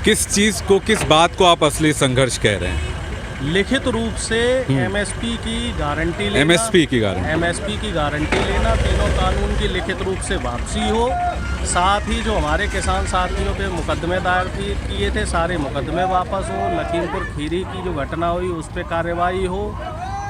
किस चीज़ को, किस बात को आप असली संघर्ष कह रहे हैं? लिखित रूप से एमएसपी की गारंटी लेना, एमएसपी की गारंटी, एमएसपी की गारंटी लेना, तीनों कानून की लिखित रूप से वापसी हो। साथ ही जो हमारे किसान साथियों पे मुकदमे दायर किए थे, सारे मुकदमे वापस हो। लखीमपुर खीरी की जो घटना हुई उस पर कार्रवाई हो,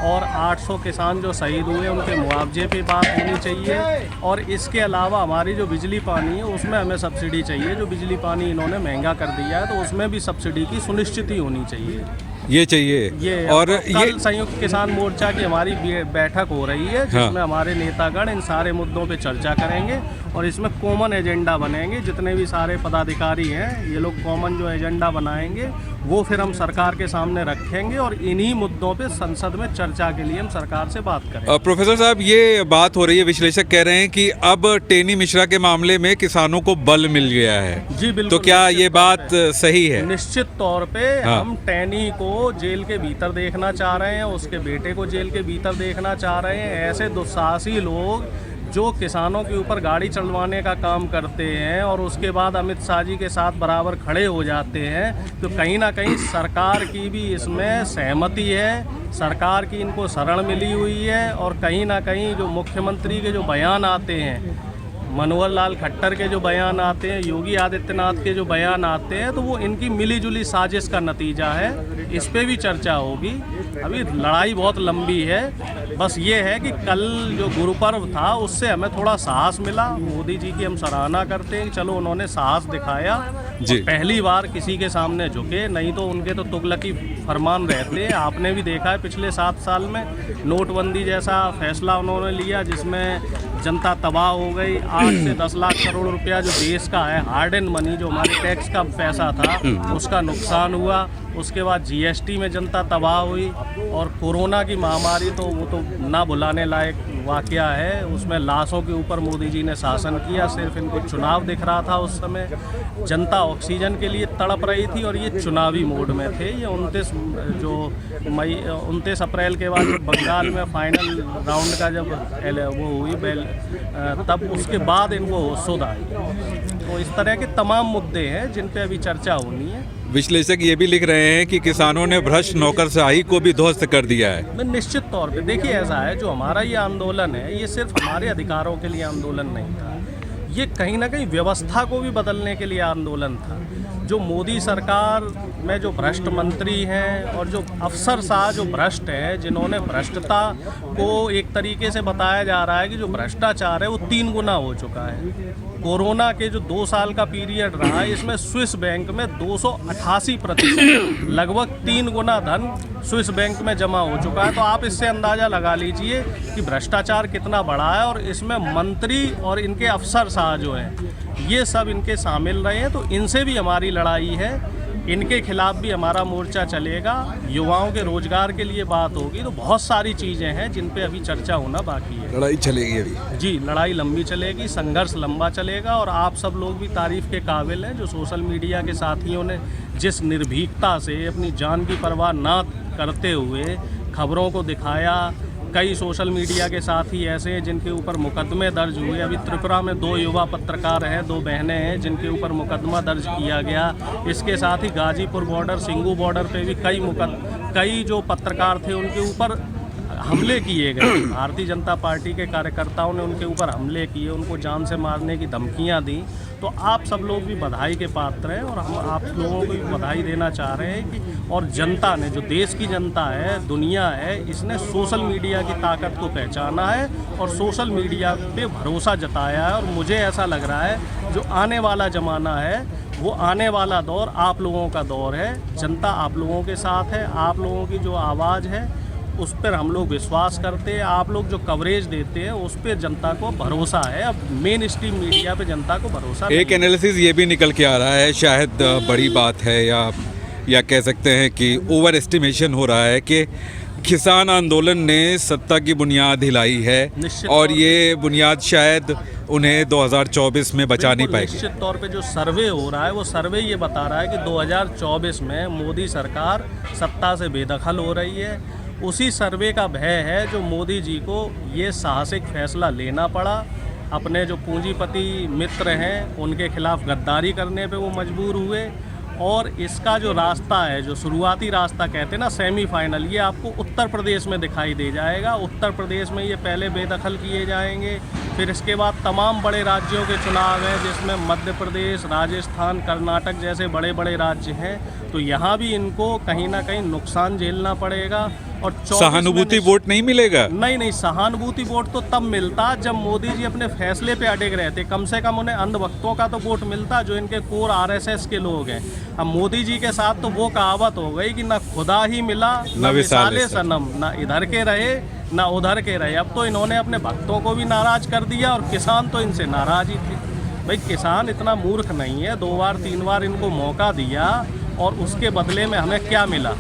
और 800 किसान जो शहीद हुए उनके मुआवजे पे बात होनी चाहिए। और इसके अलावा हमारी जो बिजली पानी है उसमें हमें सब्सिडी चाहिए। जो बिजली पानी इन्होंने महंगा कर दिया है तो उसमें भी सब्सिडी की सुनिश्चित होनी चाहिए, ये चाहिए। ये। और कल संयुक्त किसान मोर्चा की हमारी बैठक हो रही है, जिसमें हमारे नेतागण इन सारे मुद्दों पे चर्चा करेंगे और इसमें कॉमन एजेंडा बनेंगे। जितने भी सारे पदाधिकारी हैं ये लोग कॉमन जो एजेंडा बनाएंगे वो फिर हम सरकार के सामने रखेंगे और इन्हीं मुद्दों पे संसद में चर्चा के लिए हम सरकार से बात करेंगे। प्रोफेसर साहब, ये बात हो रही है, विश्लेषक कह रहे हैं कि अब टेनी मिश्रा के मामले में किसानों को बल मिल गया है। जी बिल्कुल। तो क्या ये बात सही है? निश्चित तौर पे हम टैनी को जेल के भीतर देखना चाह रहे हैं, उसके बेटे को जेल के भीतर देखना चाह रहे हैं। ऐसे दुस्साहसी लोग जो किसानों के ऊपर गाड़ी चलवाने का काम करते हैं और उसके बाद अमित शाह जी के साथ बराबर खड़े हो जाते हैं, तो कहीं ना कहीं सरकार की भी इसमें सहमति है, सरकार की इनको शरण मिली हुई है। और कहीं ना कहीं जो मुख्यमंत्री के जो बयान आते हैं, मनोहर लाल खट्टर के जो बयान आते हैं, योगी आदित्यनाथ के जो बयान आते हैं, तो वो इनकी मिलीजुली साजिश का नतीजा है। इस पे भी चर्चा होगी। अभी लड़ाई बहुत लंबी है। बस ये है कि कल जो गुरु पर्व था उससे हमें थोड़ा साहस मिला। मोदी जी की हम सराहना करते हैं कि चलो उन्होंने साहस दिखाया जी। पहली बार किसी के सामने झुके, नहीं तो उनके तो तुगलकी फरमान रहते हैं। आपने भी देखा है पिछले 7 साल में नोटबंदी जैसा फैसला उन्होंने लिया जिसमें जनता तबाह हो गई। 8 से 10 लाख करोड़ रुपया जो देश का है हार्ड एंड मनी, जो हमारे टैक्स का पैसा था, उसका नुकसान हुआ। उसके बाद जीएसटी में जनता तबाह हुई और कोरोना की महामारी तो वो तो ना भुलाने लायक वाकया है। उसमें लाशों के ऊपर मोदी जी ने शासन किया। सिर्फ इनको चुनाव दिख रहा था। उस समय जनता ऑक्सीजन के लिए तड़प रही थी और ये चुनावी मोड में थे। ये 29 अप्रैल के बाद जब बंगाल में फाइनल राउंड का जब वो हुई तब उसके बाद इनको होश आई। तो इस तरह के तमाम मुद्दे हैं जिन पे अभी चर्चा होनी है। विश्लेषक ये भी लिख रहे हैं कि किसानों ने भ्रष्ट नौकरशाही को भी ध्वस्त कर दिया है। निश्चित तौर पे देखिए, ऐसा है जो हमारा ये आंदोलन है, ये सिर्फ हमारे अधिकारों के लिए आंदोलन नहीं था। ये कहीं ना कहीं व्यवस्था को भी बदलने के लिए आंदोलन था। जो मोदी सरकार में जो भ्रष्ट मंत्री हैं और जो अफसरशाह जो भ्रष्ट हैं, जिन्होंने भ्रष्टता को एक तरीके से बताया जा रहा है कि जो भ्रष्टाचार है वो 3 गुना हो चुका है। कोरोना के जो 2 साल का पीरियड रहा है, इसमें स्विस बैंक में 288% लगभग 3 गुना धन स्विस बैंक में जमा हो चुका है। तो आप इससे अंदाज़ा लगा लीजिए कि भ्रष्टाचार कितना बड़ा है। और इसमें मंत्री और इनके अफसरशाह जो हैं ये सब इनके शामिल रहे हैं। तो इनसे भी हमारी लड़ाई है, इनके खिलाफ भी हमारा मोर्चा चलेगा। युवाओं के रोजगार के लिए बात होगी। तो बहुत सारी चीज़ें हैं जिन पे अभी चर्चा होना बाकी है। लड़ाई चलेगी अभी। जी, लड़ाई लंबी चलेगी, संघर्ष लंबा चलेगा। और आप सब लोग भी तारीफ़ के काबिल हैं जो सोशल मीडिया के साथियों ने जिस निर्भीकता से अपनी जान की परवाह ना करते हुए खबरों को दिखाया। कई सोशल मीडिया के साथी ऐसे हैं जिनके ऊपर मुकदमे दर्ज हुए। अभी त्रिपुरा में 2 युवा पत्रकार हैं, 2 बहनें हैं जिनके ऊपर मुकदमा दर्ज किया गया। इसके साथ ही गाजीपुर बॉर्डर, सिंगू बॉर्डर पे भी कई जो पत्रकार थे उनके ऊपर हमले किए गए। भारतीय जनता पार्टी के कार्यकर्ताओं ने उनके ऊपर हमले किए, उनको जान से मारने की धमकियां दी। तो आप सब लोग भी बधाई के पात्र हैं और हम आप लोगों को भी बधाई देना चाह रहे हैं कि और जनता ने, जो देश की जनता है, दुनिया है, इसने सोशल मीडिया की ताकत को पहचाना है और सोशल मीडिया पे भरोसा जताया है। और मुझे ऐसा लग रहा है जो आने वाला ज़माना है वो आने वाला दौर आप लोगों का दौर है। जनता आप लोगों के साथ है। आप लोगों की जो आवाज़ है उस पर हम लोग विश्वास करते हैं। आप लोग जो कवरेज देते हैं उस पर जनता को भरोसा है। अब मेन स्ट्रीम मीडिया पे जनता को भरोसा नहीं। एक एनालिसिस ये भी निकल के आ रहा है, शायद बड़ी बात है या कह सकते हैं कि ओवर एस्टिमेशन हो रहा है कि किसान आंदोलन ने सत्ता की बुनियाद हिलाई है और ये बुनियाद शायद उन्हें 2024 में बचा नहीं पाएगी। निश्चित तौर पे जो सर्वे हो रहा है वो सर्वे ये बता रहा है कि 2024 में मोदी सरकार सत्ता से बेदखल हो रही है। उसी सर्वे का भय है जो मोदी जी को ये साहसिक फैसला लेना पड़ा। अपने जो पूंजीपति मित्र हैं उनके खिलाफ गद्दारी करने पे वो मजबूर हुए और इसका जो रास्ता है, जो शुरुआती रास्ता कहते हैं ना सेमीफाइनल, ये आपको उत्तर प्रदेश में दिखाई दे जाएगा। उत्तर प्रदेश में ये पहले बेदखल किए जाएंगे, फिर इसके बाद तमाम बड़े राज्यों के चुनाव हैं जिसमें मध्य प्रदेश, राजस्थान, कर्नाटक जैसे बड़े बड़े राज्य हैं। तो यहाँ भी इनको कहीं ना कहीं नुकसान झेलना पड़ेगा। और 24 सहानुभूति वोट नहीं मिलेगा? नहीं, सहानुभूति वोट तो तब मिलता जब मोदी जी अपने फैसले पे अड़े रहते। कम से कम उन्हें अंधभक्तों का तो वोट मिलता जो इनके कोर आरएसएस के लोग हैं। अब मोदी जी के साथ तो वो कहावत हो गई कि ना खुदा ही मिला ना विसाले सनम, ना इधर के रहे ना उधर के रहे। अब तो इन्होंने अपने भक्तों को भी नाराज कर दिया और किसान तो इनसे नाराज ही थे। भाई किसान इतना मूर्ख नहीं है, 2 बार 3 बार इनको मौका दिया और उसके बदले में हमें क्या मिला?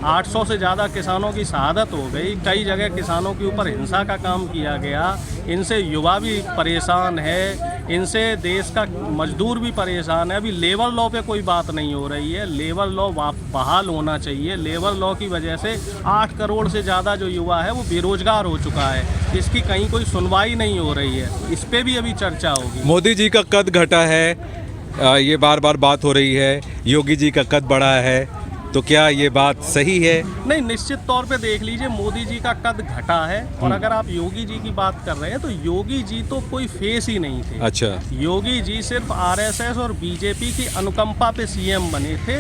800 से ज़्यादा किसानों की शहादत हो गई, कई जगह किसानों के ऊपर हिंसा का काम किया गया। इनसे युवा भी परेशान है, इनसे देश का मजदूर भी परेशान है। अभी लेबर लॉ पे कोई बात नहीं हो रही है, लेबर लॉ बहाल होना चाहिए। लेबर लॉ की वजह से 8 करोड़ से ज़्यादा जो युवा है वो बेरोजगार हो चुका है, इसकी कहीं कोई सुनवाई नहीं हो रही है। इस पर भी अभी चर्चा होगी। मोदी जी का कद घटा है, ये बार बार बात हो रही है। योगी जी का कद बढ़ा है, तो क्या ये बात सही है? नहीं, निश्चित तौर पे देख लीजिए मोदी जी का कद घटा है। और अगर आप योगी जी की बात कर रहे हैं तो योगी जी तो कोई फेस ही नहीं थे। अच्छा, योगी जी सिर्फ आरएसएस और बीजेपी की अनुकंपा पे सीएम बने थे।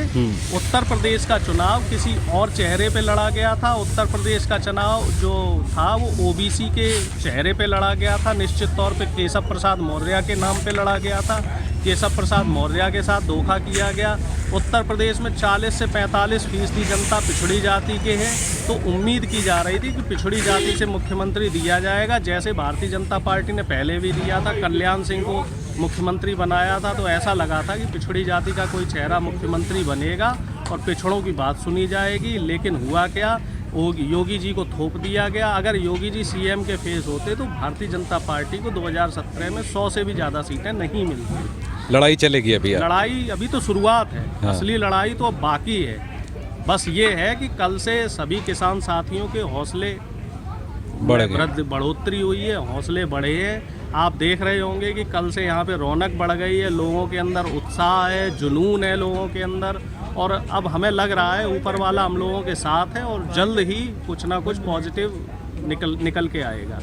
उत्तर प्रदेश का चुनाव किसी और चेहरे पे लड़ा गया था। उत्तर प्रदेश का चुनाव जो था वो ओबीसी के चेहरे पे लड़ा गया था। निश्चित तौर पे केशव प्रसाद मौर्य के नाम पे लड़ा गया था। केशव प्रसाद मौर्य के साथ धोखा किया गया। उत्तर प्रदेश में 40 से 45% जनता पिछड़ी जाति के हैं, तो उम्मीद की जा रही थी कि पिछड़ी जाति से मुख्यमंत्री दिया जाएगा, जैसे भारतीय जनता पार्टी ने पहले भी दिया था। कल्याण सिंह को मुख्यमंत्री बनाया था, तो ऐसा लगा था कि पिछड़ी जाति का कोई चेहरा मुख्यमंत्री बनेगा और पिछड़ों की बात सुनी जाएगी। लेकिन हुआ क्या, योगी जी को थोप दिया गया। अगर योगी जी सीएम के फेस होते तो भारतीय जनता पार्टी को 2017 में 100 से भी ज़्यादा सीटें नहीं मिलती। लड़ाई चलेगी अभी? लड़ाई अभी तो शुरुआत है। हाँ। असली लड़ाई तो बाकी है। बस ये है कि कल से सभी किसान साथियों के हौसले बढ़ोतरी हुई है, हौसले बढ़े हैं। आप देख रहे होंगे कि कल से यहाँ पे रौनक बढ़ गई है, लोगों के अंदर उत्साह है, जुनून है लोगों के अंदर। और अब हमें लग रहा है ऊपर वाला हम लोगों के साथ है और जल्द ही कुछ ना कुछ पॉजिटिव निकल के आएगा।